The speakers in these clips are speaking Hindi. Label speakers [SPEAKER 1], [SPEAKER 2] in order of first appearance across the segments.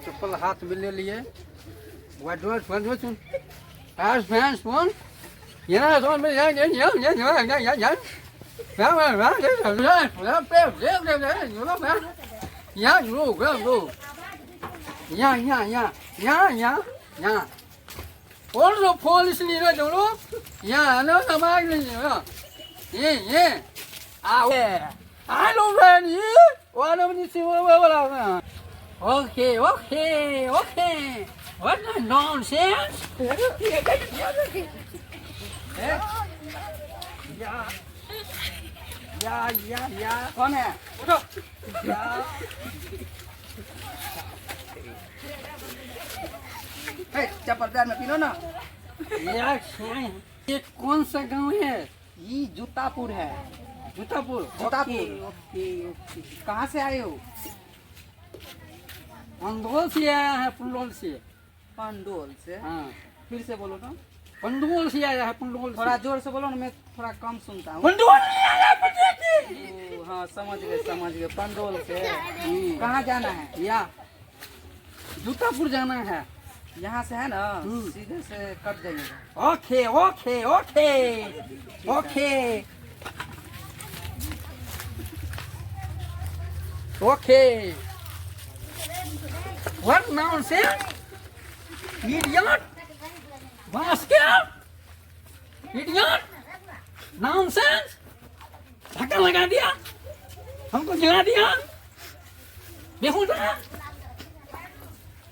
[SPEAKER 1] चप्पल हाथ में ले लिए वाइट फोन आज फैंस फोन ये ना फोन में ये और जो पुलिस नहीं रहे जो लोग यहाँ ना समाज नहीं है ये आओ I don't know you. What am I saying? Okay. What the nonsense? Yeah. कौन है? उठो.
[SPEAKER 2] हे चप्पल पैर में पीनो ना।
[SPEAKER 1] ये कौन सा गांव है?
[SPEAKER 2] ये जूतापुर है।
[SPEAKER 1] जूतापुर.
[SPEAKER 2] ओके। कहाँ से आए हो?
[SPEAKER 1] पंडोल से आया है पंडोल से.
[SPEAKER 2] पंडोल से?
[SPEAKER 1] हाँ.
[SPEAKER 2] फिर से बोलो ना।
[SPEAKER 1] पंडोल से आया है पंडोल.
[SPEAKER 2] थोड़ा जोर से बोलो ना, मैं थोड़ा कम सुनता हूँ।
[SPEAKER 1] पंडोल से आया है.
[SPEAKER 2] हाँ समझ गए। पंडोल से कहाँ जाना है?
[SPEAKER 1] या जूतापुर जाना है.
[SPEAKER 2] यहाँ से है ना, सीधे से कट जाइएगा।
[SPEAKER 1] Okay. What nonsense? Idiot. Basket. Idiot. Nonsense. धक्का लगा दिया. हमको गिरा दिया. बेहुदा.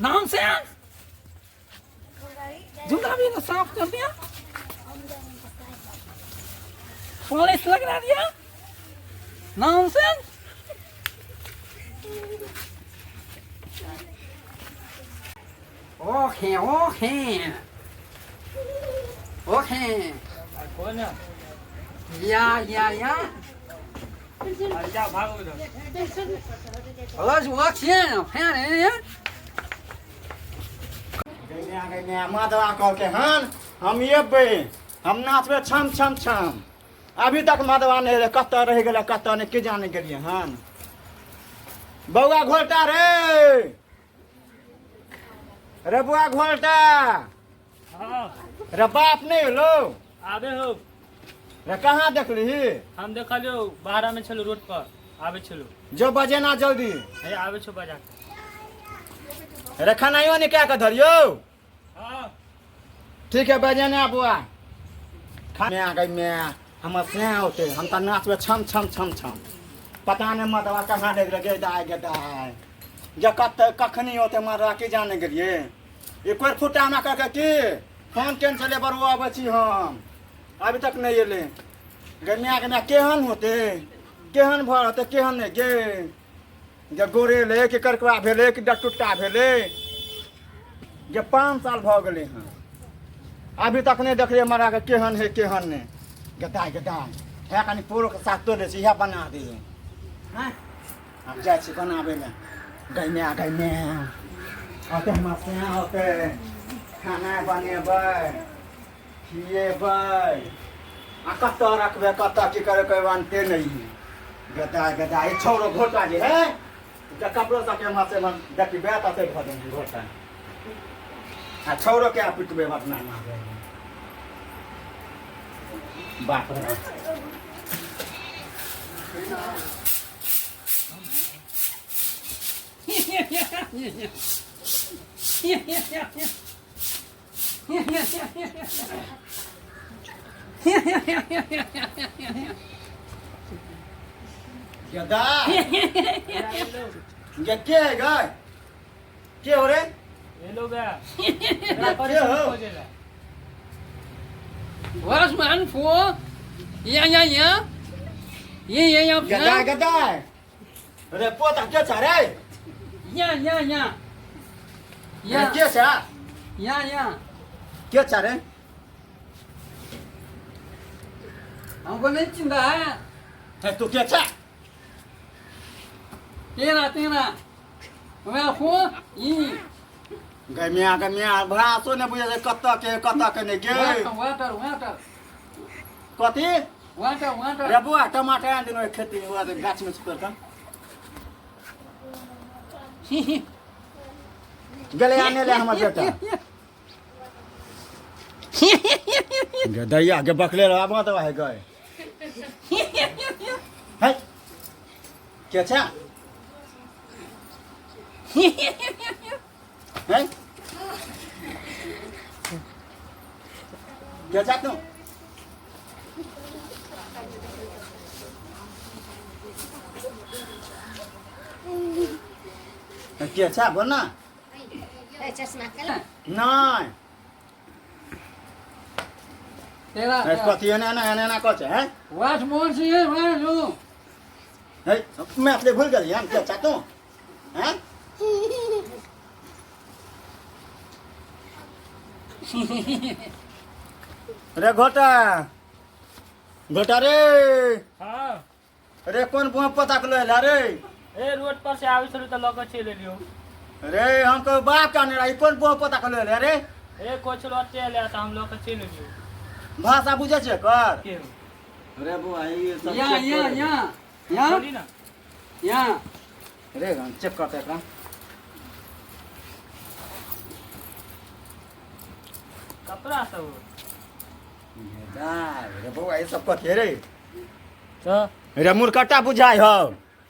[SPEAKER 1] Nonsense. जूता भी तो साफ कर दिया. पॉलिश लगा दिया. Nonsense. Okay.
[SPEAKER 3] कौन है?
[SPEAKER 1] या.
[SPEAKER 3] जा भागो इधर.
[SPEAKER 1] Let's walk in. Pan
[SPEAKER 4] गैया माधवा कह के हन हम ये हम नाचबे छम अभी तक माधवा नहीं रहे, कत रह गए, कत नहीं के जाने गेलिए हन. बउआ घोलटा रे बुआ घोलटा.
[SPEAKER 3] हाँ
[SPEAKER 4] रे बाप नहीं लो
[SPEAKER 3] आबे हो.
[SPEAKER 4] रे कहाँ देखली?
[SPEAKER 3] हम देखा लो बाहर में चलो रोड पर आबे चलो.
[SPEAKER 4] जो बजे ना जल्दी.
[SPEAKER 3] हे आबे छो बाजार.
[SPEAKER 4] रे खानाइयो ने क्या कर धरियो.
[SPEAKER 3] हाँ
[SPEAKER 4] ठीक है बजे ना बुआ. खाने आ गई मैं हम से होते हम तो नाचबे छम. पता नहीं माधवा कहाँ देख रहे गदाय जब कखनी होते माधवा के जाने के लिए एक बार फुटा ना करके की फोन कैंसिल बरुआ बची हम अभी तक नहीं अले. गनिया के केहन होते केहन भर होते केहन नहीं गे. जब गोरे ले कि करकवा भेले कि डटुट्टा भेले जब 5 साल भ गए हैं अभी तक नहीं देख रहे मारा के केहन है केहन नहीं. गदाय है कनी पूरो के साथ तो दे बना दिए. हाँ हम जाए बनाबे में गैया होते होते खाना बनेबै खिएबै कत रखबे कत की करे कोई बनते नहीं. गदा छोरो घोटा जे है कपड़ो सके मासे मन देखी बेटा से भर देंगे घोटा. छोरो क्या पिटबे बदना बाप रे. गदा ये क्या है गाय क्या हो रे?
[SPEAKER 3] ये लोग है.
[SPEAKER 1] Was man for? Yeah. ये
[SPEAKER 4] गदा अरे पोता क्या चाह रहा है?
[SPEAKER 1] या
[SPEAKER 4] क्या चाह?
[SPEAKER 1] या
[SPEAKER 4] क्या चाह रहे?
[SPEAKER 1] हमको नहीं चिंता है.
[SPEAKER 4] तू क्या चाह?
[SPEAKER 1] तेरा मैं हूँ ये
[SPEAKER 4] गमिया भाषो ने बुझे कत के ने गे.
[SPEAKER 1] वाटर
[SPEAKER 4] कथी?
[SPEAKER 1] वाटर
[SPEAKER 4] रे बुआ टमाटर आन दिन खेती हुआ गाछ में सुपर का गले आने ले हमर बेटा गदैया के बकले रहा बात है गए है क्या छा है क्या चाह तू क्या छा बोल ना नहीं
[SPEAKER 1] तेरा
[SPEAKER 4] कथी है ना कछ है
[SPEAKER 1] वाच मोहन सिंह है मैं जो
[SPEAKER 4] है मैं अपने भूल गई हम क्या चाहता हूँ हैं रे घोटा घोटा रे
[SPEAKER 3] हाँ
[SPEAKER 4] रे कौन बुआ पता कर ला रे
[SPEAKER 3] ए रोड पर से आवे छलु त लग चल लियो
[SPEAKER 4] रे हमको बाप का नहीं रही कौन बुआ पता कर ला रे
[SPEAKER 3] ए कोच लटे ले त हम लग चल लियो
[SPEAKER 4] भाषा बुझे छे कर
[SPEAKER 3] के
[SPEAKER 4] रे बुआ ये सब
[SPEAKER 1] यहाँ
[SPEAKER 3] बोली ना
[SPEAKER 1] यहाँ
[SPEAKER 4] रे हम चेक करते हैं
[SPEAKER 3] कपड़ा सब
[SPEAKER 4] रे बुआ ये सब कथी रे
[SPEAKER 3] तो
[SPEAKER 4] रे मुरकट्टा बुझाई हो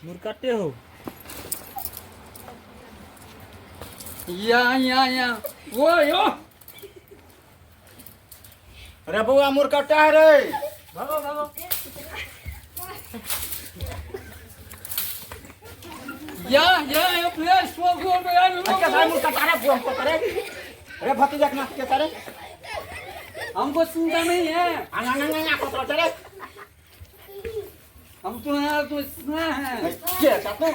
[SPEAKER 3] मुरकटे हो
[SPEAKER 1] यहाँ वो यो
[SPEAKER 4] रे बुआ मुरकट्टा है रे
[SPEAKER 3] भागो भागो
[SPEAKER 1] यहाँ प्लेस वो
[SPEAKER 4] अच्छा भाई मुरकट्टा रे बुआ को करे रे भतीजा के नाम क्या करे
[SPEAKER 1] हमको चिंता नहीं है
[SPEAKER 4] आना ना ना को तो रे
[SPEAKER 1] हम तुम्हारा तो इतना है
[SPEAKER 4] क्या चाहते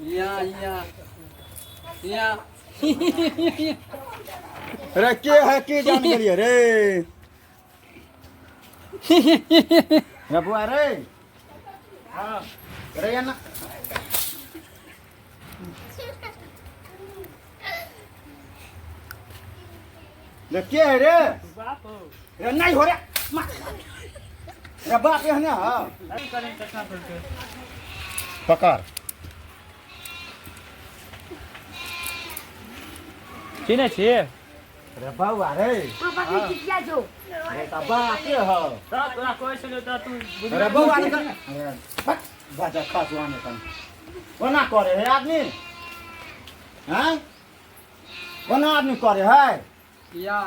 [SPEAKER 1] यहाँ
[SPEAKER 4] रे के है के जान करिए रे रे बुआ रे
[SPEAKER 3] हां
[SPEAKER 4] रे या ना रे के है रे
[SPEAKER 3] बाप हो
[SPEAKER 4] रे नहीं हो रे रे बाप है ना
[SPEAKER 3] अरे करें चश्मा खोल के
[SPEAKER 4] पकड़
[SPEAKER 3] चिने छिए
[SPEAKER 4] रे बाबा रे रे त बाप के हो
[SPEAKER 3] त तोरा कोइ छलु त तू
[SPEAKER 4] रे बाबा ने बस बाजा खासवाने कन ओना करे है आदमी हैं ओना आदमी करे है
[SPEAKER 1] या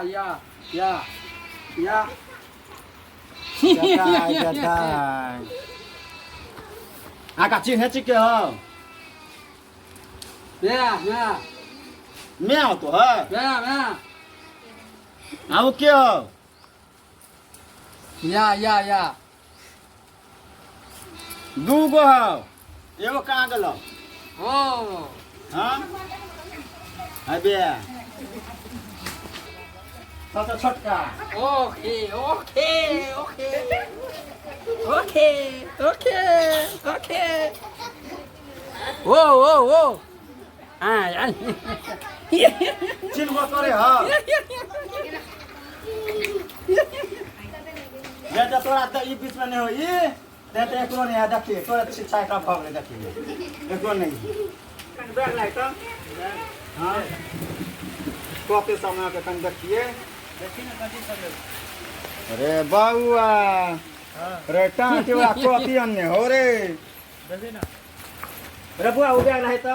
[SPEAKER 4] आका चिन्ह चिके हो मैं हो तो है आओ के हो
[SPEAKER 1] या
[SPEAKER 4] दू गो हो एगो कहाँ गेलो
[SPEAKER 1] ओ
[SPEAKER 4] हाँ अबे सबसे छोटका
[SPEAKER 1] ओके ओ
[SPEAKER 4] चिन्ह करे हो ये तो तोरा तो ई बीच में नहीं हो ये ते तो एकरो नहीं है देखिए तोरा शिक्षा का भाव ले देखिए एकरो नहीं बैग लाइट हाँ कॉपी समय के कन देखिए
[SPEAKER 3] देखि न कथि सब
[SPEAKER 4] अरे बाबुआ
[SPEAKER 3] हां
[SPEAKER 4] रे टांटी वाला कॉपी अन्ने हो रे
[SPEAKER 3] देखि न
[SPEAKER 4] रे बुआ उड़ा नहीं तो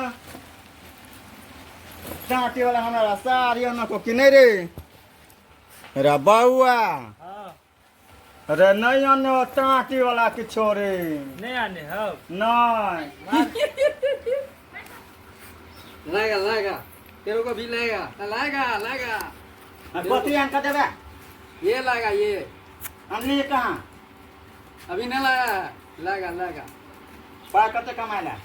[SPEAKER 4] टांटी वाला हमारा सारी अन्ना को किने रे रे बाबुआ
[SPEAKER 3] हां
[SPEAKER 4] अरे नहीं आने वो टांटी वाला की छोरे
[SPEAKER 3] नहीं आने हो
[SPEAKER 4] नहीं
[SPEAKER 1] लगा तेरे को भी लगा
[SPEAKER 4] कथी अंक देवे
[SPEAKER 1] ये लगा ये
[SPEAKER 4] अन्नी कहाँ
[SPEAKER 1] अभी नहीं लगा
[SPEAKER 4] पाय कते कमाएला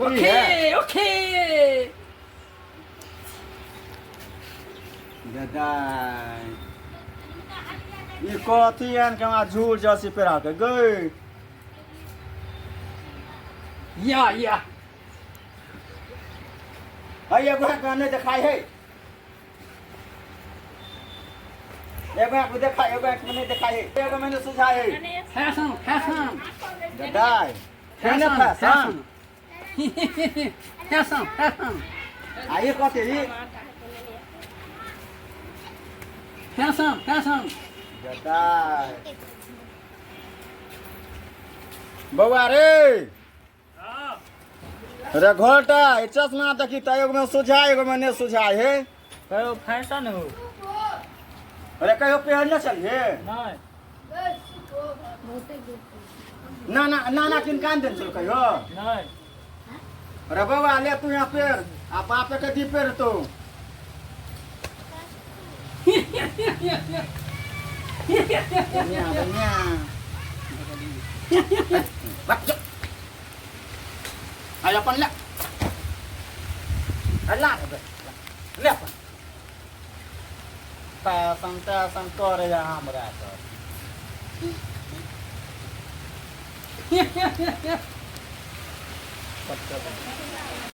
[SPEAKER 1] ओके
[SPEAKER 4] गदाई ये कथी आन के वहाँ झूल जैसी पेरा के गई
[SPEAKER 1] या
[SPEAKER 4] है ये बुआ कहने दिखाई है एक बैग में देखा एक बैग में नहीं देखा है एक मैंने सुझाए
[SPEAKER 1] फैशन फैशन
[SPEAKER 4] गदाई कहने फैशन
[SPEAKER 1] फैशन फैशन
[SPEAKER 4] आइए कहते ही
[SPEAKER 1] फैशन फैशन
[SPEAKER 4] गदाई बउआ रे अरे घोटा चश्मा देखी तो एगो में सुझा एगो में नहीं सुझाए है
[SPEAKER 3] कहो फैशन हो
[SPEAKER 4] अरे कहियो पहनने चलिए
[SPEAKER 3] नहीं
[SPEAKER 4] ना ना ना ना किन कान दिन चल कहियो
[SPEAKER 3] नहीं
[SPEAKER 4] अरे बउआ ले तू यहाँ पेड़ आ बाप के दी पेड़ तो बनिया बनिया बच्चो आय अपन ले अल्लाह ले अपन पैसन करे हमरा तो